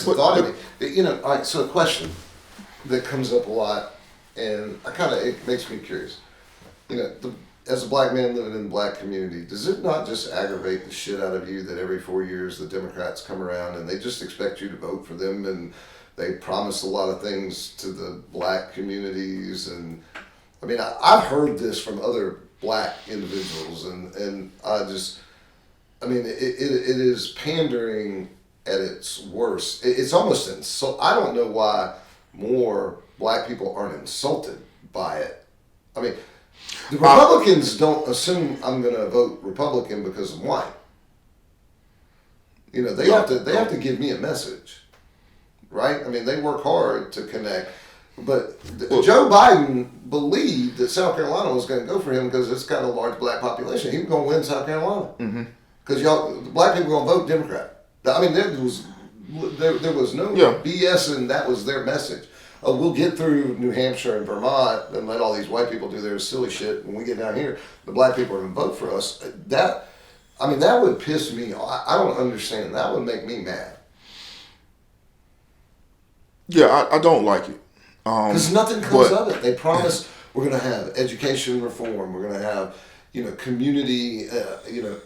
just a thought of me. You know, all right, so a question that comes up a lot, and it makes me curious. You know, as a black man living in the black community, does it not just aggravate the shit out of you that every 4 years the Democrats come around and they just expect you to vote for them, and they promise a lot of things to the black communities? And I mean, I've heard this from other black individuals, and I mean, it is pandering at its worst. It's almost insult. I don't know why more black people aren't insulted by it. I mean, the Republicans don't assume I'm going to vote Republican because I'm white. You know, they have to give me a message, right? I mean, they work hard to connect. But Joe Biden believed that South Carolina was going to go for him because it's got a large black population. He was going to win South Carolina because the black people were going to vote Democrat. I mean, there was no BS, and that was their message. Oh, we'll get through New Hampshire and Vermont and let all these white people do their silly shit. When we get down here, the black people are going to vote for us. That would piss me off. I don't understand. That would make me mad. Yeah, I don't like it. Because nothing comes of it. They promise we're going to have education reform. We're going to have, community,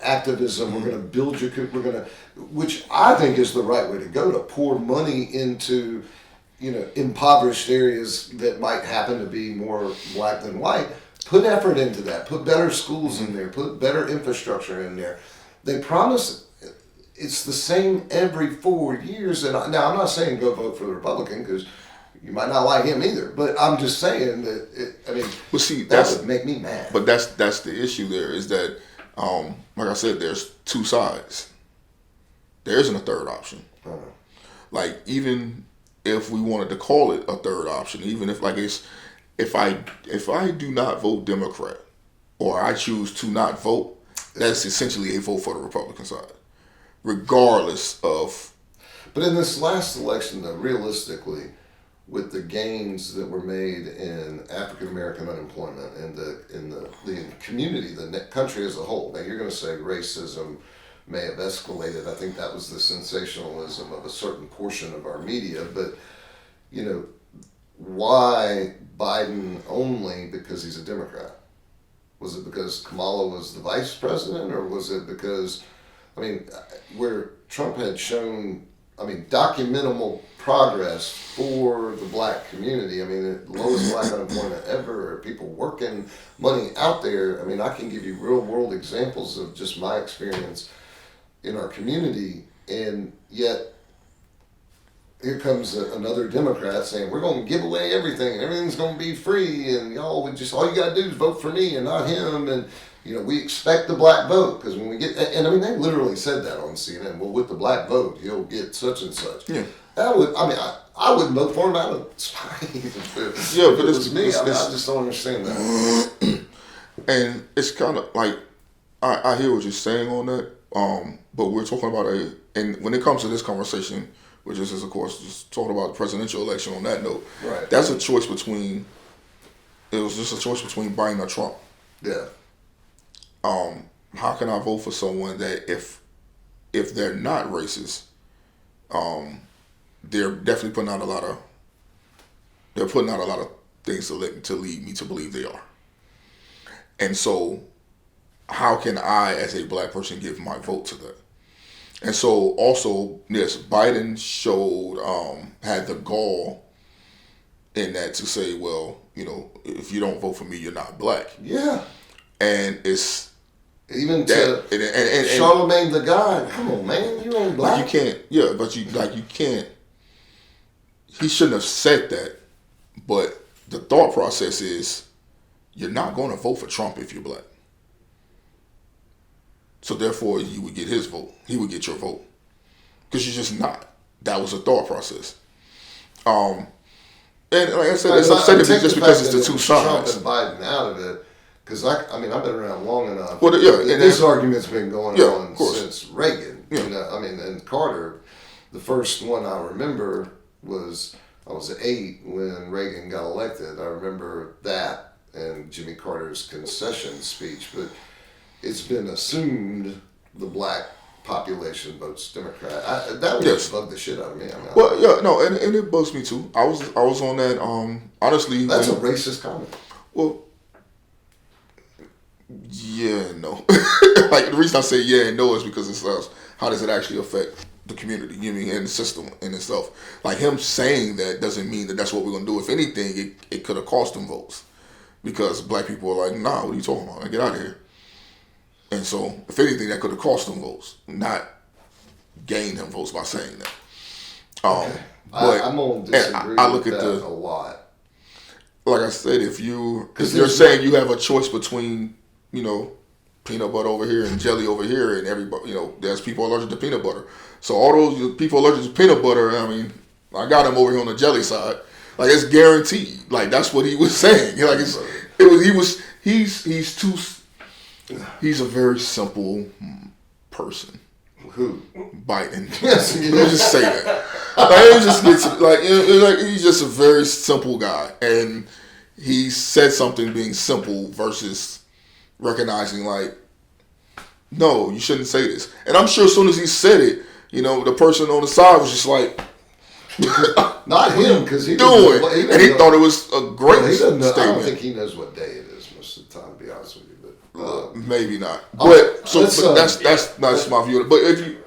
activism. We're going to build which I think is the right way to go, to pour money into, impoverished areas that might happen to be more black than white. Put effort into that. Put better schools in there. Put better infrastructure in there. They promise it's the same every 4 years. And now I'm not saying go vote for the Republican, because you might not like him either, but I'm just saying that that would make me mad. But that's the issue. There is that, like I said, there's two sides. There isn't a third option. Like, even if we wanted to call it a third option, even if if I do not vote Democrat, or I choose to not vote, that's essentially a vote for the Republican side, regardless of. But in this last election, though, realistically, with the gains that were made in African American unemployment and in the community, the country as a whole. Now, you're going to say racism may have escalated. I think that was the sensationalism of a certain portion of our media. But, why Biden only because he's a Democrat? Was it because Kamala was the vice president, or was it because, where Trump had shown, documentable progress for the black community. The lowest black unemployment ever, people working, money out there. I can give you real world examples of just my experience in our community, and yet here comes another Democrat saying we're going to give away everything and everything's going to be free, and all you got to do is vote for me and not him, and we expect the black vote because when we get, and they literally said that on CNN. Well, with the black vote, he'll get such and such. Yeah. That would, I wouldn't vote for him out of spite. Yeah, but it's me. I just don't understand that. And it's kind of like, I hear what you're saying on that, but we're talking about and when it comes to this conversation, which is of course just talking about the presidential election on that note, right? That's a choice between, it was just a choice between Biden or Trump. Yeah. How can I vote for someone that if they're not racist, they're definitely putting out a lot of things to lead me to believe they are. And so how can I, as a black person, give my vote to that? And so also, yes, Biden had the gall in that to say, well, if you don't vote for me, you're not black. Yeah. And it's even that, and Charlemagne the God. Come on, man, you ain't black. You can't. Yeah, but you can't. He shouldn't have said that. But the thought process is, you're not going to vote for Trump if you're black. So therefore, you would get his vote. He would get your vote, because you're just not. That was a thought process. And like I said, it's upsetting just because it's the two sides. Trump and Biden out of it. Because I've been around long enough. Well, yeah, and this argument's been going on since Reagan. Yeah. And Carter. The first one I remember was I was 8 when Reagan got elected. I remember that and Jimmy Carter's concession speech. But it's been assumed the black population votes Democrat. That would Yes. bug the shit out of me. I mean, Well, yeah, no, and it bugs me too. I was on that. Honestly, that's a racist comment. well, yeah, and no. Like the reason I say yeah and no is because it's how does it actually affect the community? You know what I mean, and the system in itself. Like him saying that doesn't mean that that's what we're gonna do. If anything, it could have cost them votes because black people are like, nah, what are you talking about? Like, get out of here. And so, if anything, that could have cost them votes, not gained them votes by saying that. Okay. But I'm gonna disagree I look with at that a lot. Like I said, if you're there's saying you have a choice between, you know, peanut butter over here and jelly over here, and everybody, you know, there's people allergic to peanut butter. So all those people allergic to peanut butter, I mean, I got him over here on the jelly side. Like it's guaranteed. Like that's what he was saying. Like he's a very simple person. Who? Biden. Yes, Let me just say that. He's just a very simple guy, and he said something being simple versus recognizing like, no, you shouldn't say this. And I'm sure as soon as he said it, you know, the person on the side was just like, not him, because he doing, and he thought it was a great statement. I don't think he knows what day it is most of the time, to be honest with you. But maybe not. But that's my view. But if you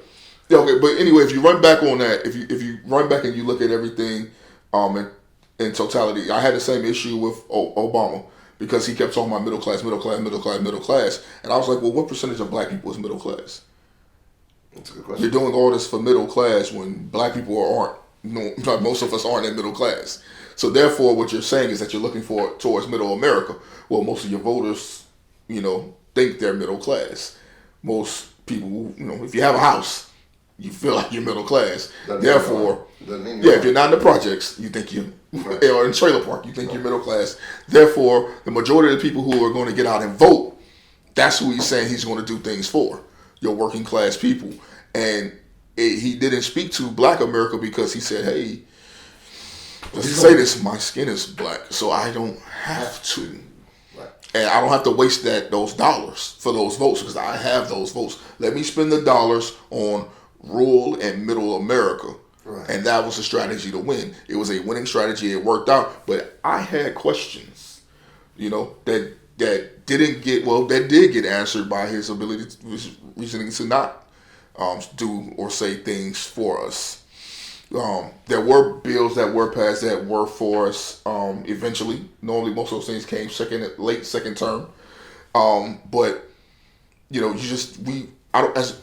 okay, but anyway, if you run back on that, if you run back and you look at everything, in totality, I had the same issue with Obama because he kept talking about middle class, and I was like, well, what percentage of black people is middle class? That's a good question. You're doing all this for middle class when black people aren't. No, most of us aren't in middle class. So therefore, what you're saying is that you're looking towards middle America. Well, most of your voters, you know, think they're middle class. Most people, you know, if you have a house, you feel like you're middle class. Therefore, if you're not in the projects, you think you're, or in trailer park, you think you're middle class. Therefore, the majority of the people who are going to get out and vote, that's who he's saying he's going to do things for, your working class people. And he didn't speak to black America because he said, hey, let's say this, my skin is black, so I don't have to. And I don't have to waste those dollars for those votes because I have those votes. Let me spend the dollars on rural and middle America. Right. And that was a strategy to win. It was a winning strategy. It worked out. But I had questions, you know, that did get answered by his ability, his reasoning to not do or say things for us. There were bills that were passed that were for us eventually. Normally, most of those things came late second term. But you know, I don't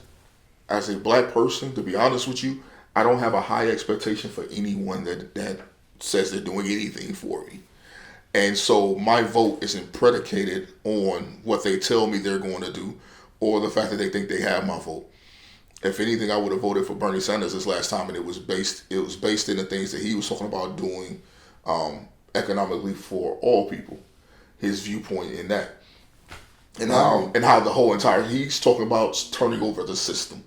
as a black person, to be honest with you, I don't have a high expectation for anyone that says they're doing anything for me. And so my vote isn't predicated on what they tell me they're going to do or the fact that they think they have my vote. If anything, I would have voted for Bernie Sanders this last time, and it was based in the things that he was talking about doing economically for all people. His viewpoint in that, and how the whole entire he's talking about turning over the system,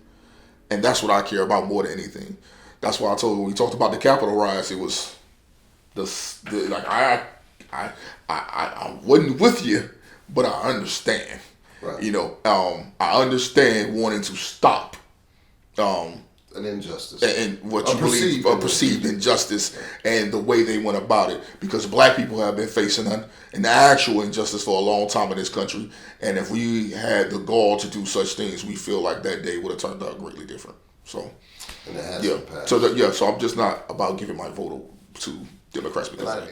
and that's what I care about more than anything. That's why I told you when we talked about the Capitol riots, it was I wasn't with you, but I understand. Right. You know, I understand wanting to stop an injustice and what you believe a perceived injustice and the way they went about it, because black people have been facing an actual injustice for a long time in this country, and if we had the gall to do such things, we feel like that day would have turned out greatly different. So and it hasn't passed. So I'm just not about giving my vote to Democrats because